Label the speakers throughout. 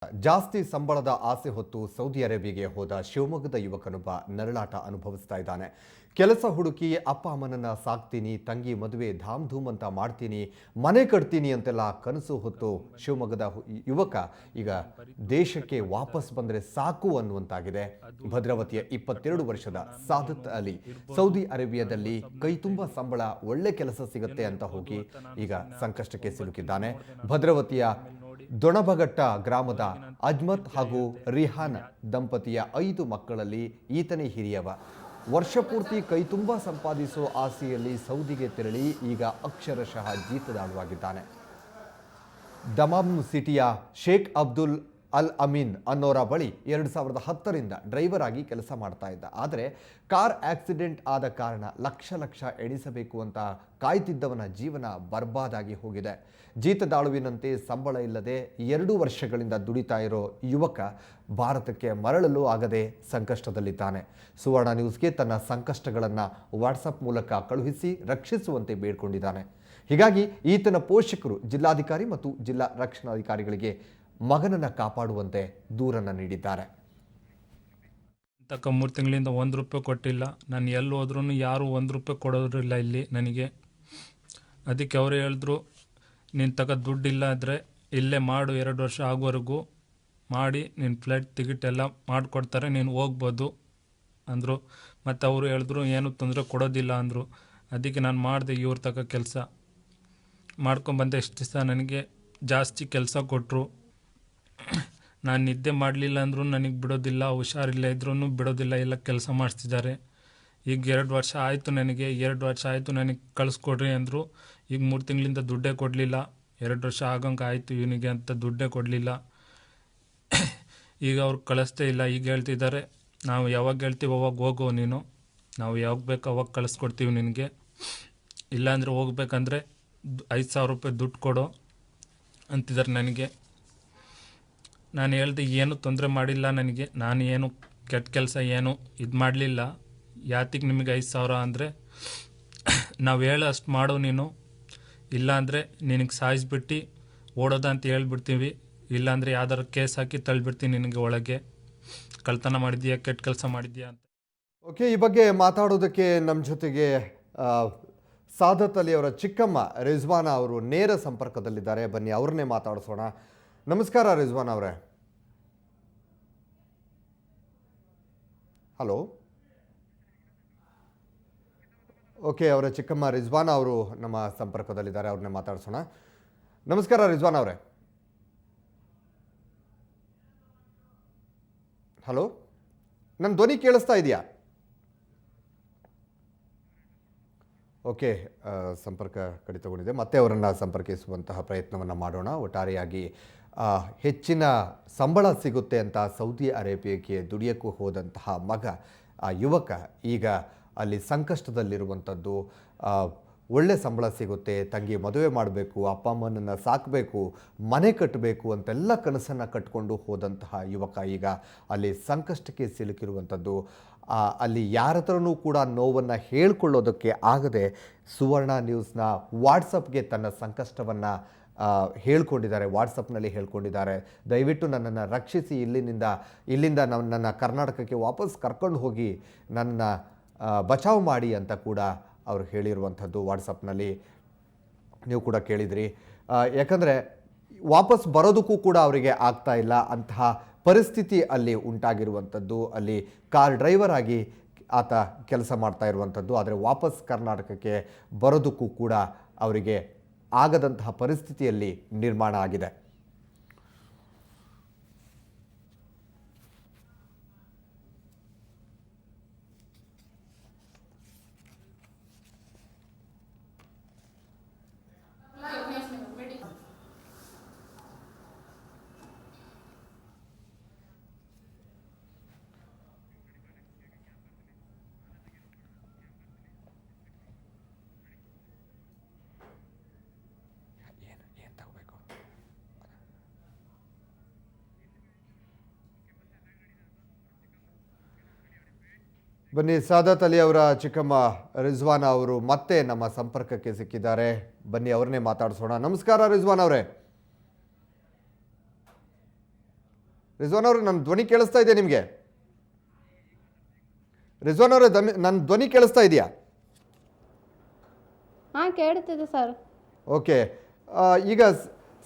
Speaker 1: ಜಾಸ್ತಿ ಸಂಬಳದ ಆಸೆ ಹೊತ್ತು ಸೌದಿ ಅರೇಬಿಯಾಗೆ ಹೋದ ಶಿವಮೊಗ್ಗದ ಯುವಕನೊಬ್ಬ ನರಳಾಟ ಅನುಭವಿಸ್ತಾ ಇದ್ದಾನೆ. ಕೆಲಸ ಹುಡುಕಿ ಅಪ್ಪ ಅಮ್ಮನನ್ನ ಸಾಕ್ತೀನಿ, ತಂಗಿ ಮದುವೆ ಧಾಮ್ ಧೂಮ್ ಅಂತ ಮಾಡ್ತೀನಿ, ಮನೆ ಕಟ್ತೀನಿ ಅಂತೆಲ್ಲ ಕನಸು ಹೊತ್ತು ಶಿವಮೊಗ್ಗದ ಯುವಕ ಈಗ ದೇಶಕ್ಕೆ ವಾಪಸ್ ಬಂದರೆ ಸಾಕು ಅನ್ನುವಂತಾಗಿದೆ. ಭದ್ರಾವತಿಯ 22 ವರ್ಷದ ಸಾದತ್ ಅಲಿ ಸೌದಿ ಅರೇಬಿಯಾದಲ್ಲಿ ಕೈ ತುಂಬ ಸಂಬಳ, ಒಳ್ಳೆ ಕೆಲಸ ಸಿಗುತ್ತೆ ಅಂತ ಹೋಗಿ ಈಗ ಸಂಕಷ್ಟಕ್ಕೆ ಸಿಲುಕಿದ್ದಾನೆ. ಭದ್ರಾವತಿಯ ದೊಣಬಗಟ್ಟ ಗ್ರಾಮದ ಅಜ್ಮತ್ ಹಾಗೂ ರಿಹಾನ್ ದಂಪತಿಯ 5 ಮಕ್ಕಳಲ್ಲಿ ಈತನೇ ಹಿರಿಯವ. ವರ್ಷಪೂರ್ತಿ ಕೈ ತುಂಬ ಸಂಪಾದಿಸೋ ಆಸೆಯಲ್ಲಿ ಸೌದಿಗೆ ತೆರಳಿ ಈಗ ಅಕ್ಷರಶಃ ಜೀತದಾಳುವಾಗಿದ್ದಾನೆ. ದಮಾಮ್ ಸಿಟಿಯ ಶೇಖ್ ಅಬ್ದುಲ್ ಅಲ್ ಅಮೀನ್ ಅನ್ನೋರ ಬಳಿ 2010ರಿಂದ ಡ್ರೈವರ್ ಆಗಿ ಕೆಲಸ ಮಾಡ್ತಾ ಇದ್ದ. ಆದರೆ ಕಾರ್ ಆಕ್ಸಿಡೆಂಟ್ ಆದ ಕಾರಣ ಲಕ್ಷ ಎಣಿಸಬೇಕು ಅಂತ ಕಾಯ್ತಿದ್ದವನ ಜೀವನ ಬರ್ಬಾದಾಗಿ ಹೋಗಿದೆ. ಜೀತದಾಳುವಿನಂತೆ ಸಂಬಳ ಇಲ್ಲದೆ 2 ವರ್ಷಗಳಿಂದ ದುಡಿತಾ ಇರೋ ಯುವಕ ಭಾರತಕ್ಕೆ ಮರಳಲು ಆಗದೆ ಸಂಕಷ್ಟದಲ್ಲಿದ್ದಾನೆ. ಸುವರ್ಣ ನ್ಯೂಸ್ಗೆ ತನ್ನ ಸಂಕಷ್ಟಗಳನ್ನು ವಾಟ್ಸಪ್ ಮೂಲಕ ಕಳುಹಿಸಿ ರಕ್ಷಿಸುವಂತೆ ಬೇಡಿಕೊಂಡಿದ್ದಾನೆ. ಹೀಗಾಗಿ ಈತನ ಪೋಷಕರು ಜಿಲ್ಲಾಧಿಕಾರಿ ಮತ್ತು ಜಿಲ್ಲಾ ರಕ್ಷಣಾಧಿಕಾರಿಗಳಿಗೆ ಮಗನನ್ನ ಕಾಪಾಡುವಂತೆ ದೂರನ್ನು ನೀಡಿದ್ದಾರೆ.
Speaker 2: 3 ತಿಂಗಳಿಂದ 1 ರೂಪಾಯಿ ಕೊಟ್ಟಿಲ್ಲ. ನಾನು ಎಲ್ಲಿ ಹೋದ್ರೂ ಯಾರು 1 ರೂಪಾಯಿ ಕೊಡೋದ್ರಿಲ್ಲ ಇಲ್ಲಿ ನನಗೆ. ಅದಕ್ಕೆ ಅವರು ಹೇಳಿದ್ರು, ನೀನು ದುಡ್ಡಿಲ್ಲ ಅಂದರೆ ಇಲ್ಲೇ ಮಾಡು, 2 ವರ್ಷ ಆಗೋವರೆಗೂ ಮಾಡಿ ನಿನ್ನ ಫ್ಲೈಟ್ ಟಿಕೆಟ್ ಎಲ್ಲ ಮಾಡಿಕೊಡ್ತಾರೆ, ನೀನು ಹೋಗ್ಬೋದು ಅಂದರು. ಮತ್ತು ಅವರು ಹೇಳಿದ್ರು ಏನು ತೊಂದರೆ ಕೊಡೋದಿಲ್ಲ ಅಂದರು. ಅದಕ್ಕೆ ನಾನು ಮಾಡಿದೆ. ಇವ್ರ ಕೆಲಸ ಮಾಡ್ಕೊಂಬಂದೆ. ಎಷ್ಟು ದಿವಸ ನನಗೆ ಜಾಸ್ತಿ ಕೆಲಸ ಕೊಟ್ಟರು. ನಾನು ನಿದ್ದೆ ಮಾಡಲಿಲ್ಲ ಅಂದರೂ ನನಗೆ ಬಿಡೋದಿಲ್ಲ, ಹುಷಾರಿಲ್ಲ ಇದ್ರೂ ಬಿಡೋದಿಲ್ಲ, ಎಲ್ಲ ಕೆಲಸ ಮಾಡಿಸ್ತಿದ್ದಾರೆ. ಈಗ 2 ವರ್ಷ ಆಯಿತು ನನಗೆ, 2 ವರ್ಷ ಆಯಿತು ನನಗೆ ಕಳಿಸ್ಕೊಡ್ರಿ ಅಂದರು. ಈಗ 3 ತಿಂಗಳಿಂದ ದುಡ್ಡೇ ಕೊಡಲಿಲ್ಲ. 2 ವರ್ಷ ಆಗಂಗೆ ಆಯಿತು ಇವನಿಗೆ ಅಂತ ದುಡ್ಡೇ ಕೊಡಲಿಲ್ಲ. ಈಗ ಅವ್ರು ಕಳಿಸ್ತೇ ಇಲ್ಲ. ಈಗ ಹೇಳ್ತಿದ್ದಾರೆ, ನಾವು ಯಾವಾಗ ಹೇಳ್ತೀವಿ ಅವಾಗ ಹೋಗೋ ನೀನು, ನಾವು ಯಾವಾಗ ಬೇಕು ಅವಾಗ ಕಳಿಸ್ಕೊಡ್ತೀವಿ ನಿನಗೆ, ಇಲ್ಲಾಂದರೆ ಹೋಗ್ಬೇಕಂದ್ರೆ 5,000 ರೂಪಾಯಿ ದುಡ್ಡು ಕೊಡು ಅಂತಿದ್ದಾರೆ ನನಗೆ. ನಾನು ಹೇಳ್ದೆ ಏನು ತೊಂದರೆ ಮಾಡಿಲ್ಲ ನನಗೆ, ನಾನು ಏನು ಕೆಟ್ಟ ಕೆಲಸ ಏನು ಇದು ಮಾಡಲಿಲ್ಲ, ಯಾತಿಗೆ ನಿಮಗೆ 5,000 ಅಂದರೆ, ನಾವು ಹೇಳೋ ಅಷ್ಟು ಮಾಡು ನೀನು, ಇಲ್ಲಾಂದರೆ ನಿನಗೆ ಸಾಯಿಸ್ಬಿಟ್ಟು ಓಡೋದ ಅಂತ ಹೇಳ್ಬಿಡ್ತೀವಿ, ಇಲ್ಲಾಂದರೆ ಯಾವ್ದಾರು ಕೇಸ್ ಹಾಕಿ ತಳ್ಳಿಬಿಡ್ತೀನಿ ನಿನಗೆ ಒಳಗೆ, ಕಳ್ತನ ಮಾಡಿದ್ಯಾ ಕೆಟ್ಟ ಕೆಲಸ ಮಾಡಿದ್ಯಾ ಅಂತ.
Speaker 1: ಓಕೆ, ಈ ಬಗ್ಗೆ ಮಾತಾಡೋದಕ್ಕೆ ನಮ್ಮ ಜೊತೆಗೆ ಸಾದತ್ ಅಲಿ ಅವರ ಚಿಕ್ಕಮ್ಮ ರಿಜ್ವಾನಾ ಅವರು ನೇರ ಸಂಪರ್ಕದಲ್ಲಿದ್ದಾರೆ. ಬನ್ನಿ ಅವ್ರನ್ನೇ ಮಾತಾಡಿಸೋಣ. ನಮಸ್ಕಾರ ರಿಜ್ವಾನ್ ಅವರೇ. ಹಲೋ. ಓಕೆ, ಅವರ ಚಿಕ್ಕಮ್ಮ ರಿಜ್ವಾನಾ ಅವರು ನಮ್ಮ ಸಂಪರ್ಕದಲ್ಲಿದ್ದಾರೆ, ಅವ್ರನ್ನೇ ಮಾತಾಡಿಸೋಣ. ನಮಸ್ಕಾರ ರಿಜ್ವಾನ್ ಅವರೇ. ಹಲೋ, ನನ್ನ ಧ್ವನಿ ಕೇಳಿಸ್ತಾ ಇದೆಯಾ? ಓಕೆ, ಸಂಪರ್ಕ ಕಡಿತಗೊಂಡಿದೆ. ಮತ್ತೆ ಅವರನ್ನು ಸಂಪರ್ಕಿಸುವಂತಹ ಪ್ರಯತ್ನವನ್ನು ಮಾಡೋಣ. ಒಟ್ಟಾರೆಯಾಗಿ ಹೆಚ್ಚಿನ ಸಂಬಳ ಸಿಗುತ್ತೆ ಅಂತ ಸೌದಿ ಅರೇಬಿಯಾಕ್ಕೆ ದುಡಿಯೋಕ್ಕೂ ಹೋದಂತಹ ಮಗ, ಆ ಯುವಕ ಈಗ ಅಲ್ಲಿ ಸಂಕಷ್ಟದಲ್ಲಿರುವಂಥದ್ದು. ಒಳ್ಳೆ ಸಂಬಳ ಸಿಗುತ್ತೆ, ತಂಗಿ ಮದುವೆ ಮಾಡಬೇಕು, ಅಪ್ಪ ಅಮ್ಮನನ್ನು ಸಾಕಬೇಕು, ಮನೆ ಕಟ್ಟಬೇಕು ಅಂತೆಲ್ಲ ಕನಸನ್ನು ಕಟ್ಕೊಂಡು ಹೋದಂತಹ ಯುವಕ ಈಗ ಅಲ್ಲಿ ಸಂಕಷ್ಟಕ್ಕೆ ಸಿಲುಕಿರುವಂಥದ್ದು. ಅಲ್ಲಿ ಯಾರ ಹತ್ರನೂ ಕೂಡ ನೋವನ್ನು ಹೇಳ್ಕೊಳ್ಳೋದಕ್ಕೆ ಆಗದೆ ಸುವರ್ಣ ನ್ಯೂಸ್ನ ವಾಟ್ಸಪ್ಗೆ ತನ್ನ ಸಂಕಷ್ಟವನ್ನು ಹೇಳ್ಕೊಂಡಿದ್ದಾರೆ, ವಾಟ್ಸಪ್ನಲ್ಲಿ ಹೇಳ್ಕೊಂಡಿದ್ದಾರೆ. ದಯವಿಟ್ಟು ನನ್ನನ್ನು ರಕ್ಷಿಸಿ, ಇಲ್ಲಿಂದ ನನ್ನ ಕರ್ನಾಟಕಕ್ಕೆ ವಾಪಸ್ ಕರ್ಕೊಂಡು ಹೋಗಿ ನನ್ನ ಬಚಾವ್ ಮಾಡಿ ಅಂತ ಕೂಡ ಅವರು ಹೇಳಿರುವಂಥದ್ದು ವಾಟ್ಸಪ್ನಲ್ಲಿ ನೀವು ಕೂಡ ಕೇಳಿದ್ರಿ. ಯಾಕಂದರೆ ವಾಪಸ್ ಬರೋದಕ್ಕೂ ಕೂಡ ಅವರಿಗೆ ಆಗ್ತಾ ಇಲ್ಲ ಅಂತಹ ಪರಿಸ್ಥಿತಿ ಅಲ್ಲಿ ಉಂಟಾಗಿರುವಂಥದ್ದು. ಅಲ್ಲಿ ಕಾರ್ ಡ್ರೈವರ್ ಆಗಿ ಆತ ಕೆಲಸ ಮಾಡ್ತಾ ಇರುವಂಥದ್ದು. ಆದರೆ ವಾಪಸ್ ಕರ್ನಾಟಕಕ್ಕೆ ಬರೋದಕ್ಕೂ ಕೂಡ ಅವರಿಗೆ ಆಗದಂತಹ ಪರಿಸ್ಥಿತಿಯಲ್ಲಿ ನಿರ್ಮಾಣ ಆಗಿದೆ. ಬನ್ನಿ, ಸಾದತ್ ಅಲಿ ಅವರ ಚಿಕ್ಕಮ್ಮ ರಿಜ್ವಾನಾ ಅವರು ಮತ್ತೆ ನಮ್ಮ ಸಂಪರ್ಕಕ್ಕೆ ಸಿಕ್ಕಿದ್ದಾರೆ. ಬನ್ನಿ ಅವ್ರನ್ನೇ ಮಾತಾಡಿಸೋಣ. ನಮಸ್ಕಾರ ರಿಜ್ವಾನ್ ಅವರೇ. ರಿಜ್ವಾನ್ ಅವರು ನನ್ನ ಧ್ವನಿ ಕೇಳಿಸ್ತಾ ಇದೆಯಾ ನಿಮಗೆ? ರಿಜ್ವಾನ್ ಅವರೇ ನನ್ನ ಧ್ವನಿ ಕೇಳಿಸ್ತಾ ಇದೆಯಾ?
Speaker 3: ಹಾಂ ಕೇಳ್ತಿದೆ ಸರ್.
Speaker 1: ಓಕೆ, ಈಗ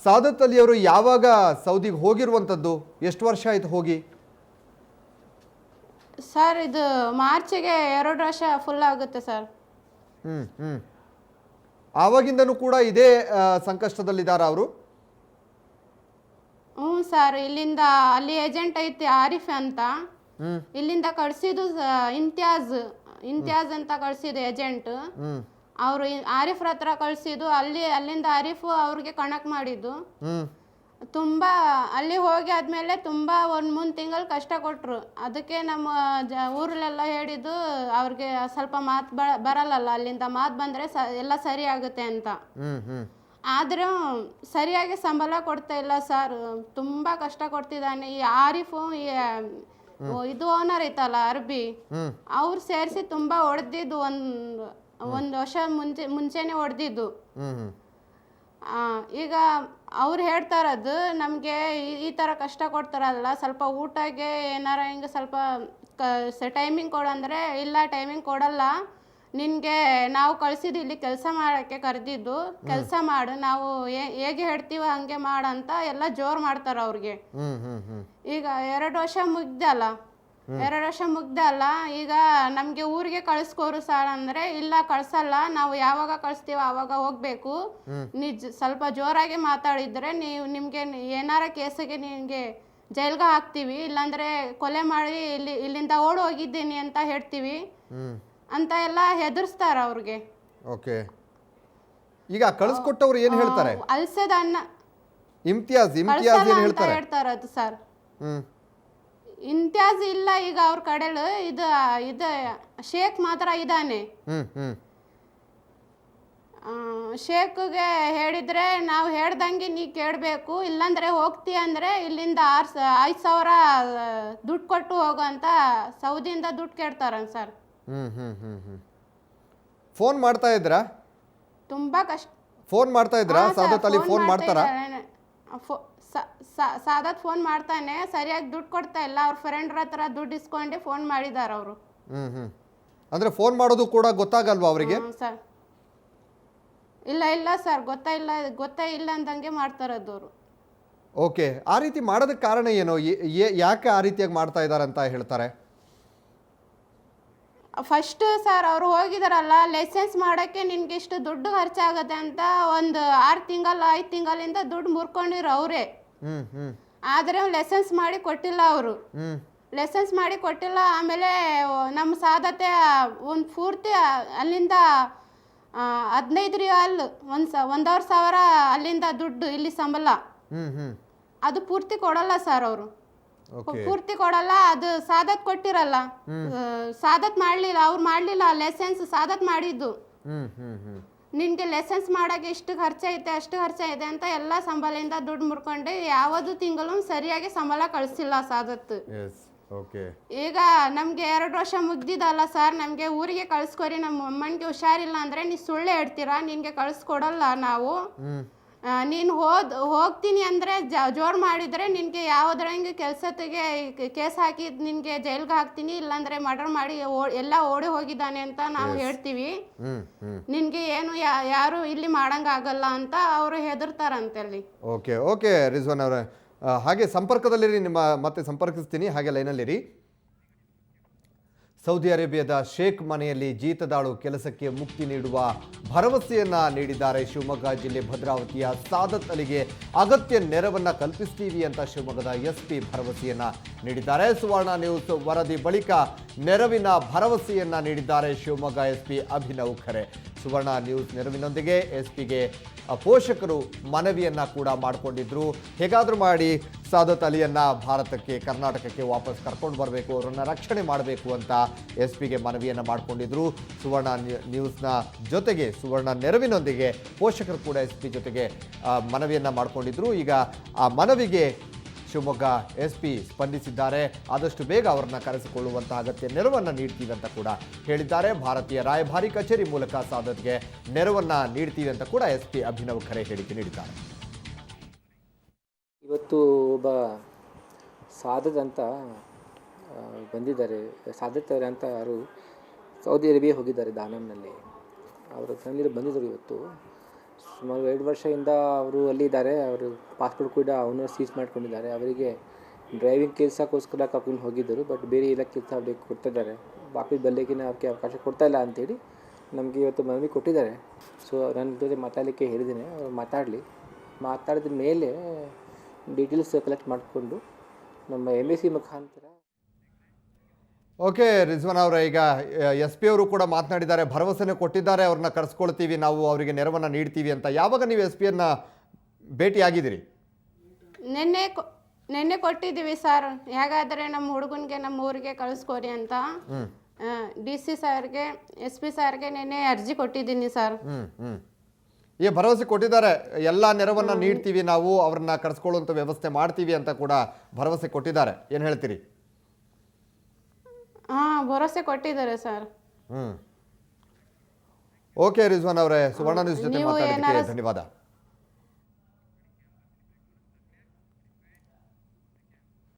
Speaker 1: ಸಾದತ್ ಅಲಿ ಅವರು ಯಾವಾಗ ಸೌದಿಗೆ ಹೋಗಿರುವಂಥದ್ದು? ಎಷ್ಟು ವರ್ಷ ಆಯ್ತು ಹೋಗಿ?
Speaker 3: ಸರ್ ಇದು ಮಾರ್ಚಿಗೆ 2 ವರ್ಷ ಫುಲ್ ಆಗುತ್ತೆ ಸರ್.
Speaker 1: ಆವಾಗಿಂದನೂ ಕೂಡ ಇದೇ ಸಂಕಷ್ಟದಲ್ಲಿದ್ದಾರ ಅವರು?
Speaker 3: ಹ್ಞೂ ಸರ್, ಇಲ್ಲಿಂದ ಅಲ್ಲಿ ಏಜೆಂಟ್ ಐತಿ ಆರಿಫ್ ಅಂತ, ಇಲ್ಲಿಂದ ಕಳ್ಸಿದ್ದು ಇಂತಿಯಾಜ್ ಅಂತ ಕಳ್ಸಿದ್ದು ಏಜೆಂಟ್. ಅವರು ಆರಿಫ್ರ ಹತ್ರ ಕಳ್ಸಿದ್ದು, ಅಲ್ಲಿಂದ ಆರಿಫ್ ಅವ್ರಿಗೆ ಕನೆಕ್ಟ್ ಮಾಡಿದ್ದು. ತುಂಬಾ ಅಲ್ಲಿ ಹೋಗಿ ಆದ್ಮೇಲೆ ತುಂಬಾ 1 ತಿಂಗಳು ಕಷ್ಟ ಕೊಟ್ರು. ಅದಕ್ಕೆ ನಮ್ಮ ಊರಲ್ಲೆಲ್ಲ ಹೇಳಿದ್ದು ಅವ್ರಿಗೆ ಸ್ವಲ್ಪ ಮಾತು ಬರಲ್ಲಲ್ಲ, ಅಲ್ಲಿಂದ ಮಾತು ಬಂದ್ರೆ ಎಲ್ಲ ಸರಿ ಆಗುತ್ತೆ ಅಂತ. ಆದ್ರೆ ಸರಿಯಾಗಿ ಸಂಬಳ ಕೊಡ್ತಾ ಇಲ್ಲ ಸರ್, ತುಂಬಾ ಕಷ್ಟ ಕೊಡ್ತಿದ್ದಾನೆ. ಈ ಆರಿಫು ಇದು ಓನರ್ ಐತಲ್ಲ ಅರ್ಬಿ, ಅವ್ರು ಸೇರಿಸಿ ತುಂಬಾ ಹೊಡೆದಿದ್ದು. ಒಂದು ವರ್ಷ ಮುಂಚೆನೆ ಹೊಡೆದಿದ್ದು. ಈಗ ಅವ್ರು ಹೇಳ್ತಾ ಇರೋದು ನಮಗೆ ಈ ಥರ ಕಷ್ಟ ಕೊಡ್ತಾರಲ್ಲ, ಸ್ವಲ್ಪ ಊಟಕ್ಕೆ ಏನಾರ ಹಿಂಗೆ ಸ್ವಲ್ಪ ಟೈಮಿಂಗ್ ಕೊಡಂದರೆ, ಇಲ್ಲ ಟೈಮಿಂಗ್ ಕೊಡಲ್ಲ ನಿನಗೆ, ನಾವು ಕಳಿಸಿದ್ದು ಇಲ್ಲಿ ಕೆಲಸ ಮಾಡೋಕ್ಕೆ ಕರೆದಿದ್ದು, ಕೆಲಸ ಮಾಡು, ನಾವು ಹೇಗೆ ಹೇಳ್ತೀವೋ ಹಾಗೆ ಮಾಡಂತ ಎಲ್ಲ ಜೋರು ಮಾಡ್ತಾರೆ ಅವ್ರಿಗೆ. ಈಗ 2 ವರ್ಷ ಮುಗ್ದಲ್ಲ, ಈಗ ನಮಗೆ ಊರಿಗೆ ಕಳಿಸ್ಕೋರು ಸರ್ ಅಂದರೆ, ಇಲ್ಲ ಕಳ್ಸಲ್ಲ, ನಾವು ಯಾವಾಗ ಕಳಿಸ್ತೀವೋ ಆವಾಗ ಹೋಗ್ಬೇಕು, ಸ್ವಲ್ಪ ಜೋರಾಗಿ ಮಾತಾಡಿದ್ರೆ ನಿಮಗೆ ಏನಾರ ಕೇಸಿಗೆ ನಿಮಗೆ ಜೈಲ್ಗೆ ಹಾಕ್ತೀವಿ, ಇಲ್ಲಾಂದ್ರೆ ಕೊಲೆ ಮಾಡಿ ಇಲ್ಲಿಂದ ಓಡಿ ಹೋಗಿದ್ದೀನಿ ಅಂತ ಹೇಳ್ತೀವಿ ಅಂತ ಎಲ್ಲ ಹೆದರ್ಸ್ತಾರ ಅವ್ರಿಗೆ.
Speaker 1: ಓಕೆ, ಈಗ ಕಳಿಸ್ಕೊಟ್ಟವ್ರು ಏನು ಹೇಳ್ತಾರೆ?
Speaker 3: ಅಲ್ಸದ ಅನ್ನ
Speaker 1: ಇಮ್ತಿಯಾಜ್ ಏನು ಹೇಳ್ತಾರೆ?
Speaker 3: ಹೇಳ್ತಾರದು ಸರ್. ಇಂತಿಯಾಜ್ ಇಲ್ಲ ಈಗ ಅವ್ರ ಕಡೆಲು, ಇದು ಶೇಖ್ ಮಾತ್ರ ಇದ್ದಾನೆ. ಶೇಖ್ಗೆ ಹೇಳಿದ್ರೆ ನಾವು ಹೇಳ್ದಂಗೆ ನೀ ಕೇಳಬೇಕು, ಇಲ್ಲಾಂದ್ರೆ ಹೋಗ್ತೀಯ ಅಂದ್ರೆ ಇಲ್ಲಿಂದ 5,000 ದುಡ್ಡು ಕೊಟ್ಟು ಹೋಗು ಅಂತ ಸೌದಿಯಿಂದ ದುಡ್ಡು ಕೇಳ್ತಾರ ಸರ್.
Speaker 1: ಫೋನ್ ಮಾಡ್ತಾ ಇದ್ರಾ?
Speaker 3: ತುಂಬಾ ಕಷ್ಟ.
Speaker 1: ಫೋನ್ ಮಾಡ್ತಾ ಇದ್ರಾ? ಸಾದತ್ ಅಲಿ ಫೋನ್ ಮಾಡ್ತಾರಾ?
Speaker 3: ಸಾದತ್ ಫೋನ್ ಮಾಡ್ತಾನೆ, ಸರಿಯಾಗಿ ದುಡ್ಡು ಕೊಡ್ತಾ ಇಲ್ಲ. ಅವ್ರ ಫ್ರೆಂಡ್ರ ಹತ್ರ ದುಡ್ಡು ಇಸ್ಕೊಂಡು ಫೋನ್ ಮಾಡಿದಾರ ಅವರು.
Speaker 1: ಅಂದ್ರೆ ಫೋನ್ ಮಾಡೋದು ಕೂಡ ಗೊತ್ತಾಗಲ್ವಾ ಅವರಿಗೆ?
Speaker 3: ಸರ್ ಇಲ್ಲ ಸರ್, ಗೊತ್ತೇ ಇಲ್ಲ ಅಂದಂಗೆ ಮಾಡ್ತಾರದವರು.
Speaker 1: ಓಕೆ, ಆ ರೀತಿ ಮಾಡೋದಕ್ಕೆ ಕಾರಣ ಏನು? ಯಾಕೆ ಆ ರೀತಿಯಾಗಿ ಮಾಡ್ತಾ ಇದ್ದಾರೆ ಅಂತ ಹೇಳ್ತಾರೆ?
Speaker 3: ಫಸ್ಟ್ ಸರ್ ಅವ್ರು ಹೋಗಿದಾರಲ್ಲ, ಲೈಸೆನ್ಸ್ ಮಾಡೋಕ್ಕೆ ನಿನ್ಗೆ ಇಷ್ಟು ದುಡ್ಡು ಖರ್ಚಾಗತ್ತೆ ಅಂತ ಒಂದು 5 ತಿಂಗಳಿಂದ ದುಡ್ಡು ಮುರ್ಕೊಂಡಿರೋ ಅವರೇ. ಆದರೆ ಲೈಸೆನ್ಸ್ ಮಾಡಿ ಕೊಟ್ಟಿಲ್ಲ ಅವರು, ಲೈಸೆನ್ಸ್ ಮಾಡಿ ಕೊಟ್ಟಿಲ್ಲ. ಆಮೇಲೆ ನಮ್ಮ ಸಾದತೆ ಒಂದು ಪೂರ್ತಿ ಅಲ್ಲಿಂದ 15 ರಿಯಾಲ್ 1,000 ಅಲ್ಲಿಂದ ದುಡ್ಡು ಇಲ್ಲಿ ಸಂಬಳ, ಅದು ಪೂರ್ತಿ ಕೊಡಲ್ಲ ಸರ್ ಅವರು, ಪೂರ್ತಿ ಕೊಡಲ್ಲ. ಅದು ಸಾದತ್ ಕೊಟ್ಟಿರಲ್ಲ, ಸಾದತ್ ಮಾಡ್ಲಿಲ್ಲ, ಅವ್ರು ಮಾಡ್ಲಿಲ್ಲ ಲೈಸೆನ್ಸ್, ಸಾದತ್ ಮಾಡಿದ್ದು. ನಿನ್ಗೆ ಲೈಸೆನ್ಸ್ ಮಾಡಕ್ಕೆ ಇಷ್ಟು ಖರ್ಚೈತೆ ಅಷ್ಟು ಖರ್ಚೈತೆ ಅಂತ ಎಲ್ಲ ಸಂಬಳದಿಂದ ದುಡ್ಡು ಮುರ್ಕೊಂಡು ಯಾವುದು ತಿಂಗಳು ಸರಿಯಾಗಿ ಸಂಬಳ ಕಳಿಸಿಲ್ಲ ಸಾದತ್. ಈಗ ನಮ್ಗೆ 2 ವರ್ಷ ಮುಗ್ದಿದ್ದಲ್ಲ ಸರ್, ನಮ್ಗೆ ಊರಿಗೆ ಕಳ್ಸ್ಕೊರಿ, ನಮ್ಮ ಅಮ್ಮನಿಗೆ ಹುಷಾರಿಲ್ಲ ಅಂದ್ರೆ ನೀ ಸುಳ್ಳು ಹೇಳ್ತೀರಾ, ನಿನ್ಗೆ ಕಳ್ಸ್ಕೊಡಲ್ಲ ನಾವು, ನೀನು ಹೋಗ್ತೀನಿ ಅಂದರೆ ಜೋರು ಮಾಡಿದರೆ ನಿನಗೆ ಯಾವುದ್ರಂಗೆ ಕೆಲಸಕ್ಕೆ ಕೇಸ್ ಹಾಕಿ ನಿನಗೆ ಜೈಲ್ಗೆ ಹಾಕ್ತೀನಿ, ಇಲ್ಲಾಂದರೆ ಮರ್ಡರ್ ಮಾಡಿ ಎಲ್ಲ ಓಡಿ ಹೋಗಿದ್ದಾನೆ ಅಂತ ನಾವು ಹೇಳ್ತೀವಿ, ನಿನಗೆ ಏನು ಯಾರು ಇಲ್ಲಿ ಮಾಡಂಗಾಗಲ್ಲ ಅಂತ ಅವರು ಹೆದರ್ತಾರಂತೆ ಅಲ್ಲಿ.
Speaker 1: ಓಕೆ ರಿಜ್ವಾನ್ ಅವರೇ, ಹಾಗೆ ಸಂಪರ್ಕದಲ್ಲಿರಿ, ಮತ್ತೆ ಸಂಪರ್ಕಿಸ್ತೀನಿ, ಹಾಗೆ ಲೈನಲ್ಲಿರಿ. ಸೌದಿ ಅರೇಬಿಯಾದ ಶೇಖ್ ಮನೆಯಲ್ಲಿ ಜೀತದಾಳು ಕೆಲಸಕ್ಕೆ ಮುಕ್ತಿ ನೀಡುವ ಭರವಸೆಯನ್ನ ನೀಡಿದ್ದಾರೆ. ಶಿವಮೊಗ್ಗ ಜಿಲ್ಲೆ ಭದ್ರಾವತಿಯ ಸಾದತ್ ಅಲಿಗೆ ಅಗತ್ಯ ನೆರವನ್ನ ಕಲ್ಪಿಸ್ತೀವಿ ಅಂತ ಶಿವಮೊಗ್ಗದ SP ಭರವಸೆಯನ್ನ ನೀಡಿದ್ದಾರೆ. ಸುವರ್ಣ ನ್ಯೂಸ್ ವರದಿ ಬಳಿಕ ನೆರವಿನ ಭರವಸೆಯನ್ನ ನೀಡಿದ್ದಾರೆ ಶಿವಮೊಗ್ಗ SP ಅಭಿನವ್ ಖರೆ. ಸುವರ್ಣ ನ್ಯೂಸ್ ನೆರವಿನೊಂದಿಗೆ SPಗೆ ಪೋಷಕರು ಮನವಿಯನ್ನ ಕೂಡ ಮಾಡಿಕೊಂಡಿದ್ರು. ಹೇಗಾದರೂ ಮಾಡಿ ಸಾದತ್ ಅಲಿಯನ್ನ ಭಾರತಕ್ಕೆ, ಕರ್ನಾಟಕಕ್ಕೆ ವಾಪಸ್ ಕರ್ಕೊಂಡು ಬರಬೇಕು, ಅವರನ್ನ ರಕ್ಷಣೆ ಮಾಡಬೇಕು ಅಂತ SPಗೆ ಮನವಿಯನ್ನ ಮಾಡಿಕೊಂಡಿದ್ರು. ಸುವರ್ಣ ನ್ಯೂಸ್ನ ಜೊತೆಗೆ, ಸುವರ್ಣ ನೆರವಿನೊಂದಿಗೆ ಪೋಷಕರು ಕೂಡ SP ಜೊತೆಗೆ ಮನವಿಯನ್ನ ಮಾಡಿಕೊಂಡಿದ್ರು. ಈಗ ಆ ಮನವಿಗೆ ಶಿವಮೊಗ್ಗ SP ಸ್ಪಂದಿಸಿದ್ದಾರೆ. ಆದಷ್ಟು ಬೇಗ ಅವರನ್ನ ಕರೆಸಿಕೊಳ್ಳುವಂತಹ ಅಗತ್ಯ ನೆರವನ್ನು ನೀಡ್ತೀವಿ ಅಂತ ಕೂಡ ಹೇಳಿದ್ದಾರೆ. ಭಾರತೀಯ ರಾಯಭಾರಿ ಕಚೇರಿ ಮೂಲಕ ಸಾದತ್ಗೆ ನೆರವನ್ನ ನೀಡ್ತೀವಿ ಅಂತ ಕೂಡ SP ಅಭಿನವ್ ಖರೆ ಹೇಳಿಕೆ ನೀಡಿದ್ದಾರೆ.
Speaker 4: ಇವತ್ತು ಒಬ್ಬ ಸಾದತ್ ಅಂತ ಬಂದಿದ್ದಾರೆ. ಸಾದತ್ ಅವರೇ ಅಂತ ಯಾರು ಸೌದಿ ಅರೇಬಿಯಾ ಹೋಗಿದ್ದಾರೆ ದಾನಂನಲ್ಲಿ. ಅವರ ಫ್ಯಾಮಿಲಿ ಬಂದಿದ್ದರು ಇವತ್ತು. ಸುಮಾರು 2 ವರ್ಷದಿಂದ ಅವರು ಅಲ್ಲಿದ್ದಾರೆ. ಅವರು ಪಾಸ್ಪೋರ್ಟ್ ಕೂಡ ಅವನು ಸೀಸ್ ಮಾಡ್ಕೊಂಡಿದ್ದಾರೆ. ಅವರಿಗೆ ಡ್ರೈವಿಂಗ್ ಕೆಲಸಕ್ಕೋಸ್ಕರ ಕರ್ಕೊಂಡು ಹೋಗಿದ್ದರು. ಬಟ್ ಬೇರೆ ಎಲ್ಲ ಕೆಲಸ ಅವ್ರಿಗೆ ಕೊಡ್ತಿದ್ದಾರೆ. ವಾಪಸ್ ಬರಲಿಕ್ಕೆ ಅವ್ರಿಗೆ ಅವಕಾಶ ಕೊಡ್ತಾಯಿಲ್ಲ ಅಂಥೇಳಿ ನಮಗೆ ಇವತ್ತು ಮನವಿ ಕೊಟ್ಟಿದ್ದಾರೆ. ಸೊ ನನ್ನ ಜೊತೆ ಮಾತಾಡಲಿಕ್ಕೆ ಹೇಳಿದ್ದೀನಿ. ಅವ್ರು ಮಾತಾಡಿದ ಮೇಲೆ ಡೀಟೇಲ್ಸ್ ಕಲೆಕ್ಟ್ ಮಾಡಿಕೊಂಡು ನಮ್ಮ ಎಂಬಸಿ ಮುಖಾಂತರ.
Speaker 1: ಓಕೆ ರಿಜ್ವಾನ್ ಅವರೇ, ಈಗ ಎಸ್ ಪಿ ಅವರು ಕೂಡ ಮಾತನಾಡಿದ್ದಾರೆ, ಭರವಸೆನೇ ಕೊಟ್ಟಿದ್ದಾರೆ, ಅವ್ರನ್ನ ಕರೆಸ್ಕೊಳ್ತೀವಿ, ನಾವು ಅವರಿಗೆ ನೆರವನ್ನು ನೀಡ್ತೀವಿ ಅಂತ. ಯಾವಾಗ ನೀವು ಎಸ್ ಪಿಯನ್ನು ಭೇಟಿಯಾಗಿದ್ದೀರಿ?
Speaker 3: ನೆನ್ನೆ ಕೊಟ್ಟಿದ್ದೀವಿ ಸರ್. ಹೇಗಾದರೆ ನಮ್ಮ ಹುಡುಗನಿಗೆ ನಮ್ಮ ಊರಿಗೆ ಕಳಿಸ್ಕೊಡಿ ಅಂತ DC ಸಾರ್ಗೆ SP ಸಾರ್ಗೆ ನೆನ್ನೆ ಅರ್ಜಿ ಕೊಟ್ಟಿದ್ದೀನಿ ಸರ್.
Speaker 1: ಈ ಭರವಸೆ ಕೊಟ್ಟಿದ್ದಾರೆ, ಎಲ್ಲ ನೆರವನ್ನು ನೀಡ್ತೀವಿ, ನಾವು ಅವ್ರನ್ನ ಕರೆಸ್ಕೊಳ್ಳುವಂಥ ವ್ಯವಸ್ಥೆ ಮಾಡ್ತೀವಿ ಅಂತ ಕೂಡ ಭರವಸೆ ಕೊಟ್ಟಿದ್ದಾರೆ. ಏನು ಹೇಳ್ತೀರಿ?
Speaker 3: ಭರವಸೆ ಕೊಟ್ಟಿದ್ದಾರೆ ಸರ್.
Speaker 1: ಓಕೆ ರಿಜ್ವಾನ್ ಅವರೇ, ಸುವರ್ಣ ನ್ಯೂಸ್ ಜೊತೆ ಮಾತಾಡೋದಕ್ಕೆ ಧನ್ಯವಾದ.